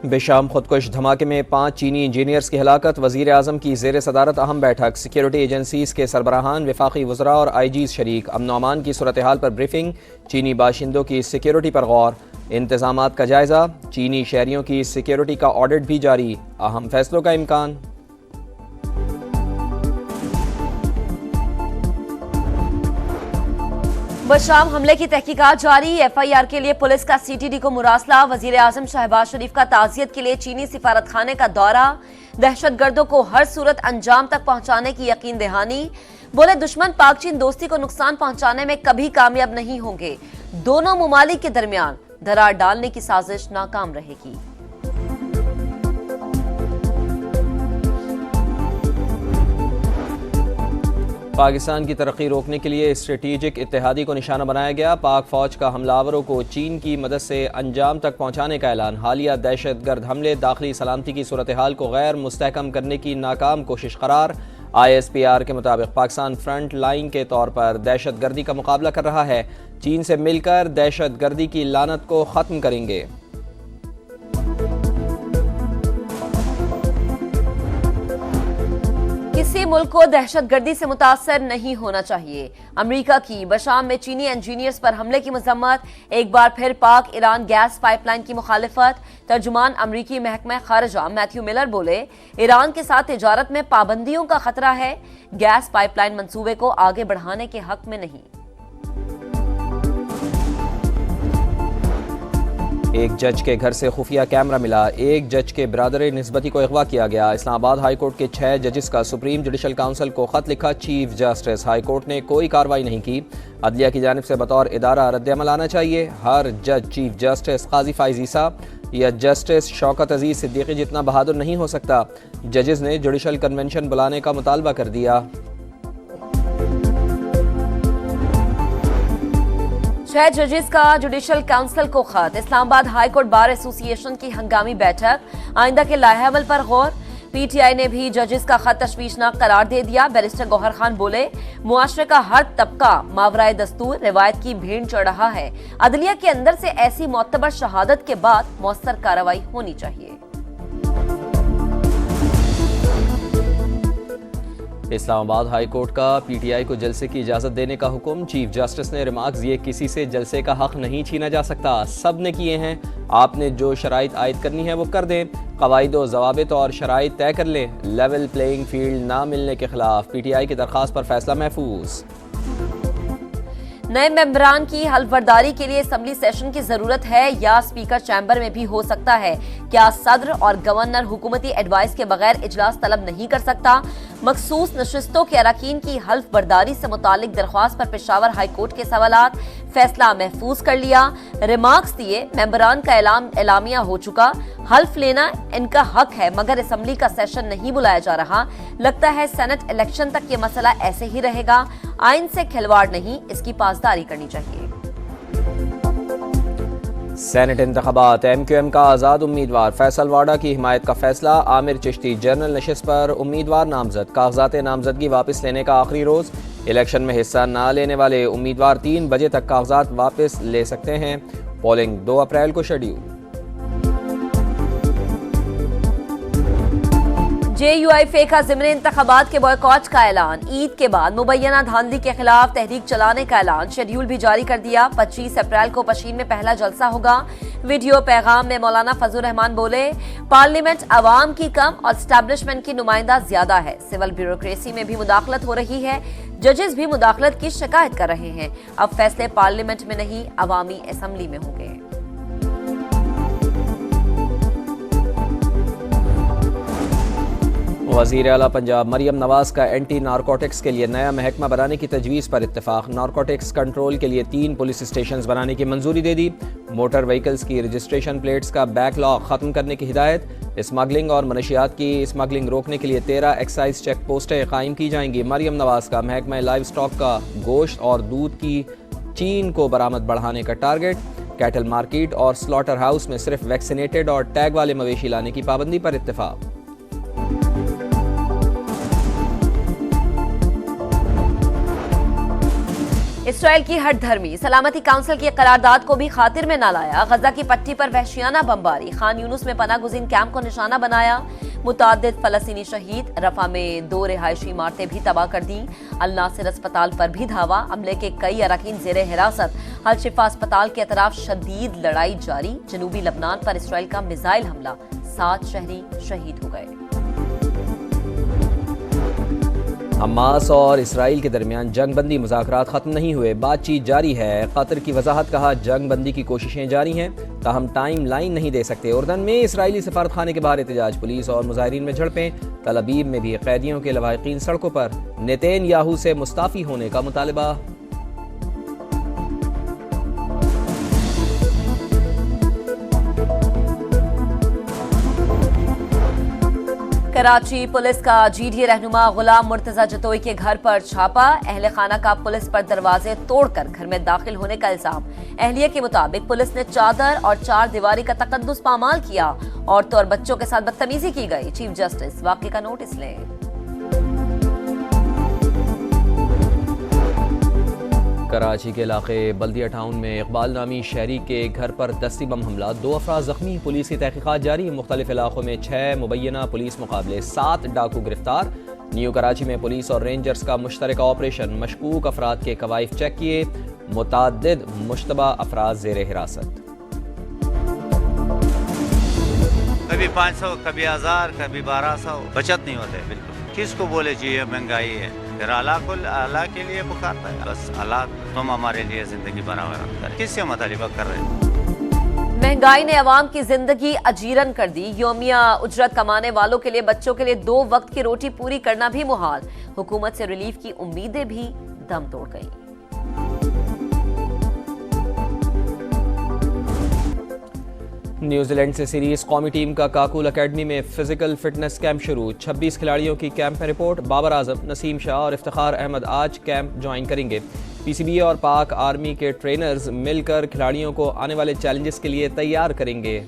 बेशाम खुदकुश धमाके में 5 चीनी इंजीनियर्स की हलाकत। वज़ीर आज़म की ज़ेर सदारत अहम बैठक। सिक्योरिटी एजेंसीज के सरबराहान, वफाकी वज़रा और IGs शरीक। अमन व अमान की सूरत हाल पर ब्रीफिंग। चीनी बाशिंदों की सिक्योरिटी पर गौर। इंतज़ामात का जायज़ा। चीनी शहरियों की सिक्योरिटी का ऑडिट भी जारी। अहम फैसलों का इम्कान। बशाम हमले की तहकीकात जारी। FIR के लिए पुलिस का CTD को मुरासला। वजीर आजम शहबाज शरीफ का ताज़ियत के लिए चीनी सिफारत खाने का दौरा। दहशतगर्दों को हर सूरत अंजाम तक पहुंचाने की यकीन दहानी। बोले दुश्मन पाक चीन दोस्ती को नुकसान पहुंचाने में कभी कामयाब नहीं होंगे। दोनों मुमालिक के दरमियान दरार डालने की साजिश नाकाम रहेगी। पाकिस्तान की तरक्की रोकने के लिए स्ट्रेटेजिक इत्तेहादी को निशाना बनाया गया। पाक फौज का हमलावरों को चीन की मदद से अंजाम तक पहुंचाने का ऐलान। हालिया दहशतगर्द हमले दाखिली सलामती की सूरत हाल को गैर मुस्तहकम करने की नाकाम कोशिश करार। ISPR के मुताबिक पाकिस्तान फ्रंट लाइन के तौर पर दहशत गर्दी का मुकाबला कर रहा है। चीन से मिलकर दहशत गर्दी की लानत को ख़त्म करेंगे। किसी मुल्क को दहशतगर्दी से मुतासर नहीं होना चाहिए। अमेरिका की बशाम में चीनी इंजीनियर्स पर हमले की मजम्मत। एक बार फिर पाक ईरान गैस पाइपलाइन की मुखालिफत। तर्जुमान अमरीकी महकमा खारजा मैथ्यू मिलर बोले ईरान के साथ तिजारत में पाबंदियों का खतरा है। गैस पाइपलाइन मंसूबे को आगे बढ़ाने के हक में नहीं। एक जज के घर से खुफिया कैमरा मिला। एक जज के बिरादर निस्बती को अगवा किया गया। इस्लामाबाद हाई कोर्ट के 6 जजेस का सुप्रीम जुडिशल काउंसिल को खत लिखा। चीफ जस्टिस हाई कोर्ट ने कोई कार्रवाई नहीं की। अदलिया की जानिब से बतौर इदारा रद्द-ए-अमल आना चाहिए। हर जज चीफ जस्टिस काजी फाइज ईसा या जस्टिस शौकत अजीज सिद्दीकी जितना बहादुर नहीं हो सकता। जजेस ने जुडिशल कन्वेंशन बुलाने का मुतालबा कर दिया। 6 जजेस का जुडिशल काउंसिल को खत। Islamabad high court bar association की हंगामी बैठक। आइंदा के लाहेअमल पर गौर। PTI ने भी जजेस का खत तशवीशनाक करार दे दिया। बैरिस्टर गौहर खान बोले मुआशरे का हर तबका मावराए दस्तूर रिवायत की भीड़ चढ़ रहा है। अदलिया के अंदर से ऐसी मोतबर शहादत के बाद मौसर कार्रवाई होनी चाहिए। इस्लामाबाद हाई कोर्ट का PTI को जलसे की इजाज़त देने का हुक्म। चीफ जस्टिस ने रिमार्क्स दिए किसी से जलसे का हक नहीं छीना जा सकता। सब ने किए हैं। आपने जो शराइत आयद करनी है वो कर दें। कवायद व ज़वाबित और शराइत तय कर लें। लेवल प्लेइंग फील्ड ना मिलने के खिलाफ PTI की दरख्वास्त पर फैसला महफूज। नए मेंबरान की हल्फबर्दारी के लिए असम्बली सेशन की जरूरत है या स्पीकर चैम्बर में भी हो सकता है? क्या सदर और गवर्नर हुकूमती एडवाइस के बगैर इजलास तलब नहीं कर सकता? मखसूस नशिस्तों के अरकान की हल्फबर्दारी से मुतालिक दरख्वास्त पर पेशावर हाई कोर्ट के सवालात। फैसला महफूज कर लिया। रिमार्क्स दिए मेंबरान का एलामिया हो चुका। हल्फ लेना इनका हक है मगर असम्बली का सेशन नहीं बुलाया जा रहा। लगता है सेनेट इलेक्शन तक ये मसला ऐसे ही रहेगा। आइन से खिलवाड़ नहीं, इसकी पासदारी करनी चाहिए। सेनेट इंतखाबात। MQM का आज़ाद उम्मीदवार फैसल वाडा की हिमायत का फैसला। आमिर चिश्ती जनरल नशिस्त पर उम्मीदवार नामजद। कागजात नामजदगी वापस लेने का आखिरी रोज। इलेक्शन में हिस्सा न लेने वाले उम्मीदवार 3 बजे तक कागजात वापस ले सकते हैं। पोलिंग 2 अप्रैल को शेड्यूल। JUIFA का ज़िमनी इंतखाबात के बॉयकॉट का ऐलान। ईद के बाद मुबैना धांधली के खिलाफ तहरीक चलाने का ऐलान। शेड्यूल भी जारी कर दिया। 25 अप्रैल को पशीन में पहला जलसा होगा। वीडियो पैगाम में मौलाना फजल रहमान बोले पार्लियामेंट अवाम की कम और एस्टैब्लिशमेंट की नुमाइंदा ज्यादा है। सिविल ब्यूरोक्रेसी में भी मुदाखलत हो रही है। जजेस भी मुदाखलत की शिकायत कर रहे हैं। अब फैसले पार्लियामेंट में नहीं अवामी असम्बली में होंगे। वज़ीर आला पंजाब मरियम नवाज का एंटी नारकोटिक्स के लिए नया महकमा बनाने की तजवीज़ पर इत्तेफाक। नारकोटिक्स कंट्रोल के लिए 3 पुलिस स्टेशन बनाने की मंजूरी दे दी। मोटर व्हीकल्स की रजिस्ट्रेशन प्लेट्स का बैकलॉग खत्म करने की हिदायत। स्मगलिंग और मनशियात की स्मगलिंग रोकने के लिए 13 एक्साइज चेक पोस्टें कायम की जाएंगी। मरियम नवाज का महकमा लाइव स्टॉक का गोश्त और दूध की चीन को बरामद बढ़ाने का टारगेट। कैटल मार्केट और स्लॉटर हाउस में सिर्फ वैक्सीनेटेड और टैग वाले मवेशी लाने की पाबंदी पर इत्तेफाक। इसराइल की हट धर्मी सलामती काउंसिल की करारदाद को भी खातिर में न लाया। गजा की पट्टी पर वहशियाना बमबारी, खान यूनुस में पनाह गुज़ीन कैंप को निशाना बनाया। मुतादिद फलस्तीनी शहीद, रफा में 2 रिहायशी इमारतें भी तबाह कर दी। अल नासिर अस्पताल पर भी धावा, अमले के कई अरकान जेर हिरासत। अल शिफा अस्पताल के अतराफ शदीद लड़ाई जारी। जनूबी लबनान पर इसराइल का मिसाइल हमला, 7 शहरी शहीद हो गए। हमास और इसराइल के दरमियान जंग बंदी मुज़ाकरात ख़त्म नहीं हुए, बातचीत जारी है। कतर की वजाहत, कहा जंग बंदी की कोशिशें जारी हैं, ताहम टाइम लाइन नहीं दे सकते। उर्दन में इसराइली सफारत खाने के बाहर एहतजाज, पुलिस और मुजाहिरीन में झड़पें। तल अबीब में भी कैदियों के लवाहिकीन सड़कों पर। नेतन्याहू से मुस्ताफ़ी होने का मुतालबा। कराची पुलिस का जीडीए रहनुमा गुलाम मुर्तजा जतोई के घर पर छापा। अहले खाना का पुलिस पर दरवाजे तोड़कर घर में दाखिल होने का इल्जाम। अहलिया के मुताबिक पुलिस ने चादर और 4 दीवारी का तकद्दुस पामाल किया। औरतों और बच्चों के साथ बदतमीजी की गई। चीफ जस्टिस वाकई का नोटिस लें। कराची के इलाके बल्दिया टाउन में इकबाल नामी शहरी के घर पर दस्ती बम हमला, 2 अफराद जख्मी। पुलिस की तहकीकात जारी। मुख्तलिफ इलाकों में 6 मुबैना पुलिस मुकाबले, 7 डाकू गिरफ्तार। न्यू कराची में पुलिस और रेंजर्स का मुश्तरका ऑपरेशन, मशकूक अफराद के कवाइफ चेक किए। मुतादिद मुश्तबा अफराद जेर हिरासत। कभी 500, कभी 1000, कभी 1200, बचत नहीं होते बिल्कुल। किसको बोले चाहिए महंगाई है, फिर अल्लाह के लिए पुकारता है। बस अल्लाह तुम हमारे लिए जिंदगी बराबर कर, किससे मुतालिबा कर रहे हैं। महंगाई ने अवाम की जिंदगी अजीरन कर दी। योमिया उजरत कमाने वालों के लिए बच्चों के लिए 2 वक्त की रोटी पूरी करना भी मुहाल। हुकूमत से रिलीफ की उम्मीदें भी दम तोड़ गई। न्यूजीलैंड से सीरीज कौमी टीम का काकुल अकेडमी में फिजिकल फिटनेस कैंप शुरू। 26 खिलाड़ियों की कैंप में रिपोर्ट। बाबर आजम, नसीम शाह और इफ्तिखार अहमद आज कैंप ज्वाइन करेंगे। पीसीबी और पाक आर्मी के ट्रेनर्स मिलकर खिलाड़ियों को आने वाले चैलेंजेस के लिए तैयार करेंगे।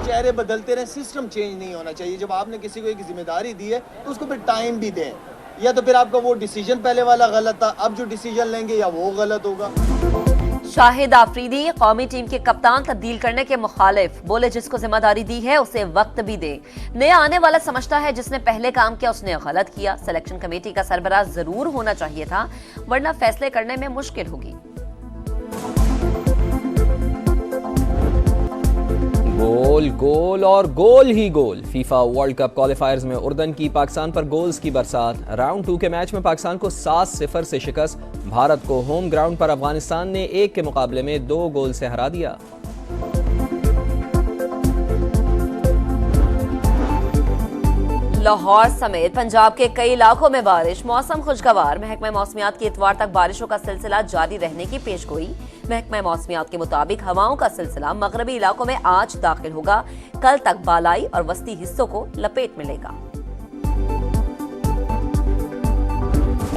चेहरे बदलते रहे, सिस्टम चेंज नहीं होना चाहिए। जब आपने किसी को एक जिम्मेदारी दी है तो उसको फिर टाइम भी दें, या तो फिर आपका वो डिसीजन पहले वाला गलत था, अब जो डिसीजन लेंगे या वो गलत होगा। शाहिद आफरीदी कौमी टीम के कप्तान तब्दील करने के मुखालिफ, बोले जिसको जिम्मेदारी दी है उसे वक्त भी दे। नया आने वाला समझता है जिसने पहले काम किया उसने गलत किया। सिलेक्शन कमेटी का सरबराह जरूर होना चाहिए था, वरना फैसले करने में मुश्किल होगी। गोल गोल और गोल ही गोल। फीफा वर्ल्ड कप क्वालिफायर्स में उर्दन की पाकिस्तान पर गोल्स की बरसात। राउंड 2 के मैच में पाकिस्तान को 7-0 से शिकस्त। भारत को होम ग्राउंड पर अफगानिस्तान ने 1 के मुकाबले में 2 गोल से हरा दिया। लाहौर समेत पंजाब के कई इलाकों में बारिश, मौसम खुशगवार। महकमा मौसमियात की इतवार तक बारिशों का सिलसिला जारी रहने की पेशगोई। महकमा मौसमियात के मुताबिक हवाओं का सिलसिला मगरबी इलाकों में आज दाखिल होगा, कल तक बालाई और वस्ती हिस्सों को लपेट में लेगा।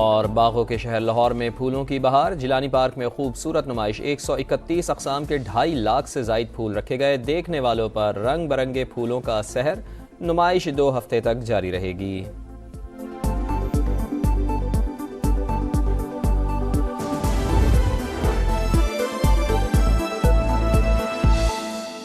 और बागों के शहर लाहौर में फूलों की बहार। जिलानी पार्क में खूबसूरत नुमाइश, 131 अक़साम के 2.5 लाख से ज़ायद फूल रखे गए। देखने वालों पर रंग बिरंगे फूलों का सहर। नुमाइश 2 हफ्ते तक जारी रहेगी।